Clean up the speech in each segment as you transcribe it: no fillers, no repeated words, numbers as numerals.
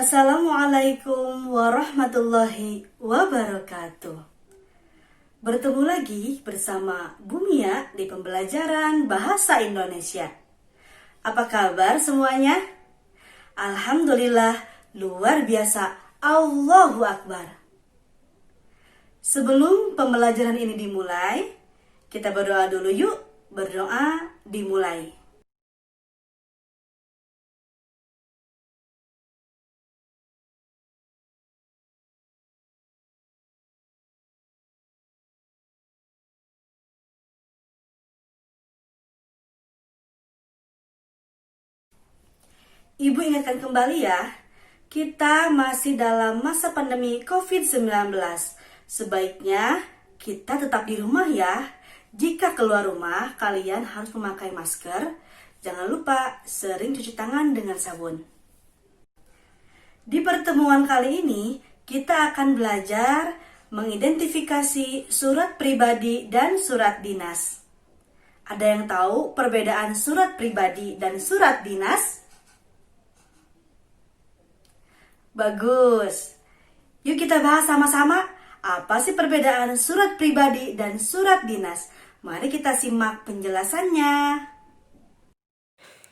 Assalamualaikum warahmatullahi wabarakatuh. Bertemu lagi bersama Bumia di pembelajaran Bahasa Indonesia. Apa kabar semuanya? Alhamdulillah, luar biasa. Allahu Akbar. Sebelum pembelajaran ini dimulai, kita berdoa dulu yuk. Berdoa dimulai. Ibu ingatkan kembali ya, kita masih dalam masa pandemi COVID-19. Sebaiknya kita tetap di rumah ya. Jika keluar rumah, kalian harus memakai masker. Jangan lupa sering cuci tangan dengan sabun. Di pertemuan kali ini, kita akan belajar mengidentifikasi surat pribadi dan surat dinas. Ada yang tahu perbedaan surat pribadi dan surat dinas? Bagus. Yuk kita bahas sama-sama apa sih perbedaan surat pribadi dan surat dinas. Mari kita simak penjelasannya.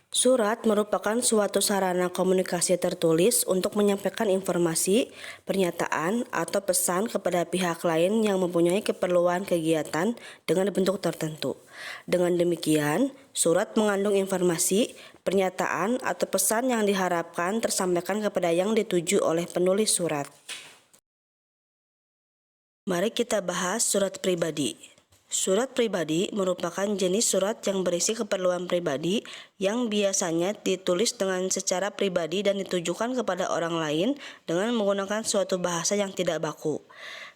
Surat merupakan suatu sarana komunikasi tertulis untuk menyampaikan informasi, pernyataan, atau pesan kepada pihak lain yang mempunyai keperluan kegiatan dengan bentuk tertentu. Dengan demikian, surat mengandung informasi, pernyataan, atau pesan yang diharapkan tersampaikan kepada yang dituju oleh penulis surat. Mari kita bahas surat pribadi. Surat pribadi merupakan jenis surat yang berisi keperluan pribadi yang biasanya ditulis dengan secara pribadi dan ditujukan kepada orang lain dengan menggunakan suatu bahasa yang tidak baku.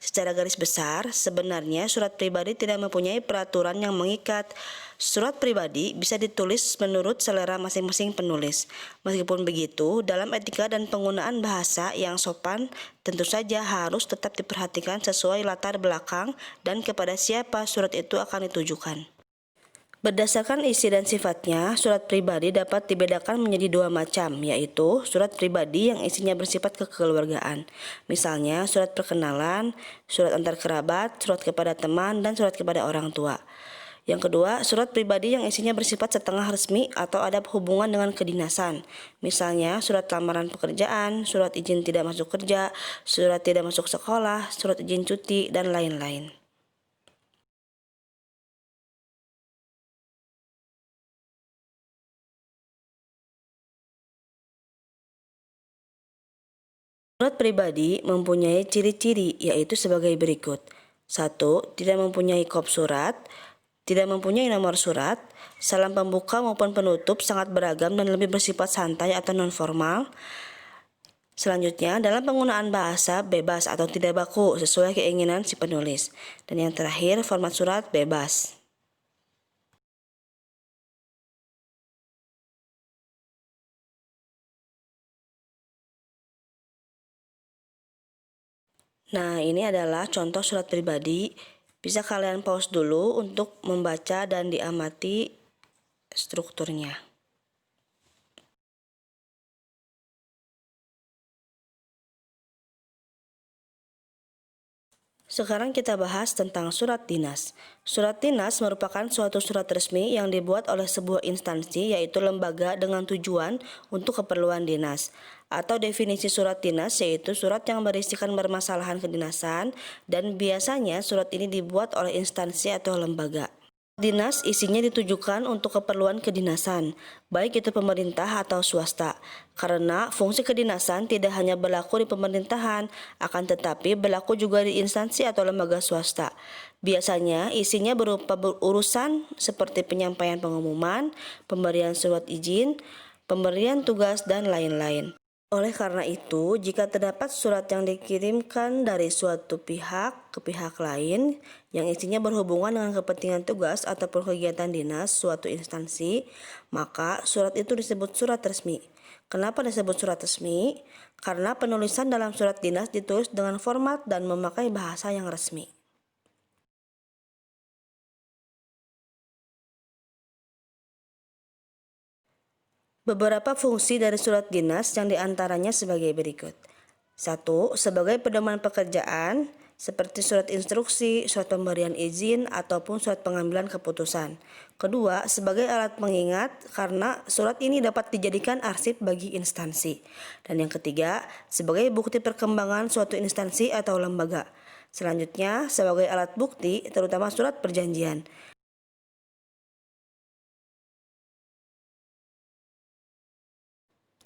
Secara garis besar, sebenarnya surat pribadi tidak mempunyai peraturan yang mengikat. Surat pribadi bisa ditulis menurut selera masing-masing penulis. Meskipun begitu, dalam etika dan penggunaan bahasa yang sopan, tentu saja harus tetap diperhatikan sesuai latar belakang dan kepada siapa surat itu akan ditujukan. Berdasarkan isi dan sifatnya, surat pribadi dapat dibedakan menjadi dua macam, yaitu surat pribadi yang isinya bersifat kekeluargaan. Misalnya, surat perkenalan, surat antar kerabat, surat kepada teman, dan surat kepada orang tua. Yang kedua, surat pribadi yang isinya bersifat setengah resmi atau ada hubungan dengan kedinasan. Misalnya, surat lamaran pekerjaan, surat izin tidak masuk kerja, surat tidak masuk sekolah, surat izin cuti, dan lain-lain. Surat pribadi mempunyai ciri-ciri, yaitu sebagai berikut. 1. Tidak mempunyai kop surat, tidak mempunyai nomor surat, salam pembuka maupun penutup sangat beragam dan lebih bersifat santai atau non-formal. Selanjutnya, dalam penggunaan bahasa bebas atau tidak baku sesuai keinginan si penulis. Dan yang terakhir, format surat bebas. Nah, ini adalah contoh surat pribadi. Bisa kalian pause dulu untuk membaca dan diamati strukturnya. Sekarang kita bahas tentang surat dinas. Surat dinas merupakan suatu surat resmi yang dibuat oleh sebuah instansi, yaitu lembaga dengan tujuan untuk keperluan dinas. Atau definisi surat dinas yaitu surat yang berisikan permasalahan kedinasan, dan biasanya surat ini dibuat oleh instansi atau lembaga. Dinas isinya ditujukan untuk keperluan kedinasan, baik itu pemerintah atau swasta. Karena fungsi kedinasan tidak hanya berlaku di pemerintahan, akan tetapi berlaku juga di instansi atau lembaga swasta. Biasanya isinya berupa urusan seperti penyampaian pengumuman, pemberian surat izin, pemberian tugas, dan lain-lain. Oleh karena itu, jika terdapat surat yang dikirimkan dari suatu pihak ke pihak lain yang isinya berhubungan dengan kepentingan tugas ataupun kegiatan dinas suatu instansi, maka surat itu disebut surat resmi. Kenapa disebut surat resmi? Karena penulisan dalam surat dinas ditulis dengan format dan memakai bahasa yang resmi. Beberapa fungsi dari surat dinas yang diantaranya sebagai berikut. 1. Sebagai pedoman pekerjaan, seperti surat instruksi, surat pemberian izin, ataupun surat pengambilan keputusan. Kedua, sebagai alat pengingat karena surat ini dapat dijadikan arsip bagi instansi. Dan yang ketiga, sebagai bukti perkembangan suatu instansi atau lembaga. Selanjutnya, sebagai alat bukti, terutama surat perjanjian.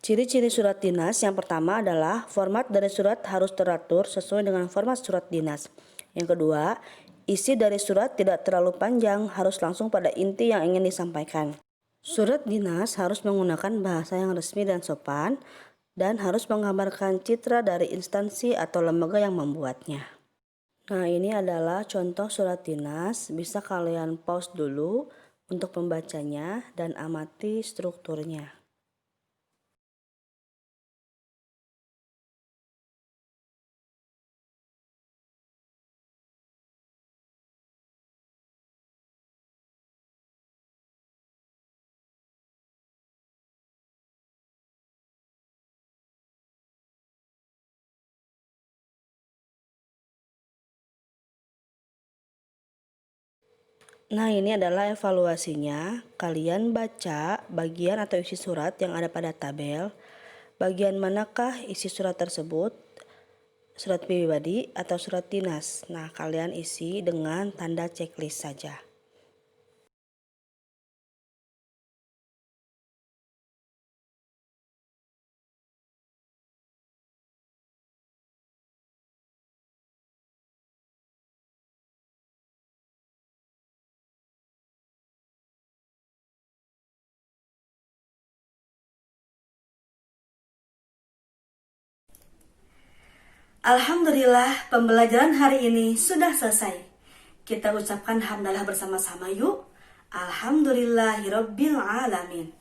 Ciri-ciri surat dinas yang pertama adalah format dari surat harus teratur sesuai dengan format surat dinas. Yang kedua, isi dari surat tidak terlalu panjang, harus langsung pada inti yang ingin disampaikan. Surat dinas harus menggunakan bahasa yang resmi dan sopan, dan harus menggambarkan citra dari instansi atau lembaga yang membuatnya. Nah, ini adalah contoh surat dinas, bisa kalian pause dulu untuk membacanya dan amati strukturnya. Nah, ini adalah evaluasinya. Kalian baca bagian atau isi surat yang ada pada tabel. Bagian manakah isi surat tersebut? Surat pribadi atau surat dinas? Nah, kalian isi dengan tanda checklist saja. Alhamdulillah, pembelajaran hari ini sudah selesai. Kita ucapkan hamdalah bersama-sama yuk. Alhamdulillahirabbil alamin.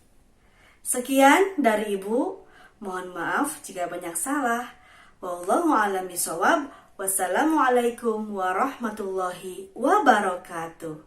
Sekian dari Ibu. Mohon maaf jika banyak salah. Wallahu a'lam bishawab. Wassalamualaikum warahmatullahi wabarakatuh.